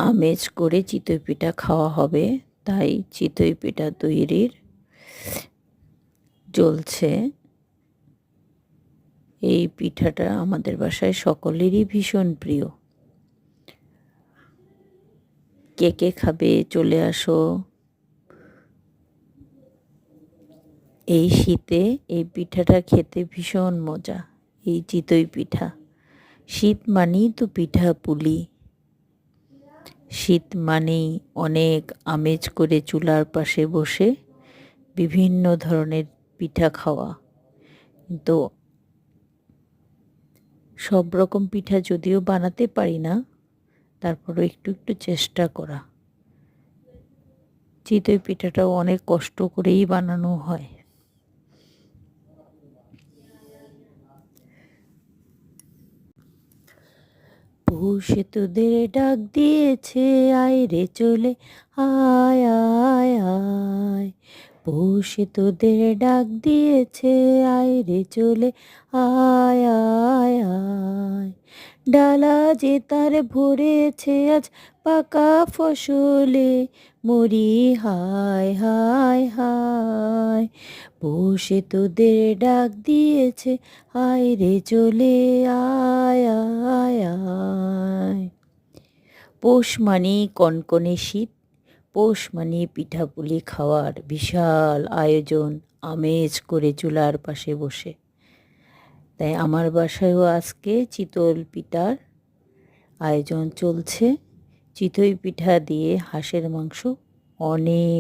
আমেজ করে চিতই পিঠা খাওয়া হবে, তাই চিতই পিঠা তৈরির চলছে। এই পিঠাটা আমাদের বাসায় সকলেরই ভীষণ প্রিয়। কে কে খাবে চলে আসো। এই শীতে এই পিঠাটা খেতে ভীষণ মজা। এই চিতই পিঠা, শীত মানেই তো পিঠা পুলি। শীত মানেই অনেক আমেজ করে চুলার পাশে বসে বিভিন্ন ধরনের পিঠা খাওয়া। কিন্তু সব রকম পিঠা যদিও বানাতে পারি না, তারপরও একটু একটু চেষ্টা করা। চিতই পিঠাটাও অনেক কষ্ট করেই বানানো হয়। পৌষে তোদের ডাক দিয়েছে, আয় রে চলে আয় আয় আয়। পৌষে তোদের ডাক দিয়েছে, আয় রে চলে আয় আয় আয়। ডালা যে তার ভরেছে আজ পাকা ফসলে, মরি হায় হায় হায়। পৌষে তোদের ডাক দিয়েছে, আয় রে চলে আয় আয় আয়। পৌষ মানেই কনকনে শীত, পৌষ মানে পিঠাপুলি খাওয়ার বিশাল আয়োজন, আমেজ করে চুলার পাশে বসে। তাই আমার বাসায়ও আজকে চিতল পিঠার আয়োজন চলছে। চিতই পিঠা দিয়ে হাঁসের মাংস অনেক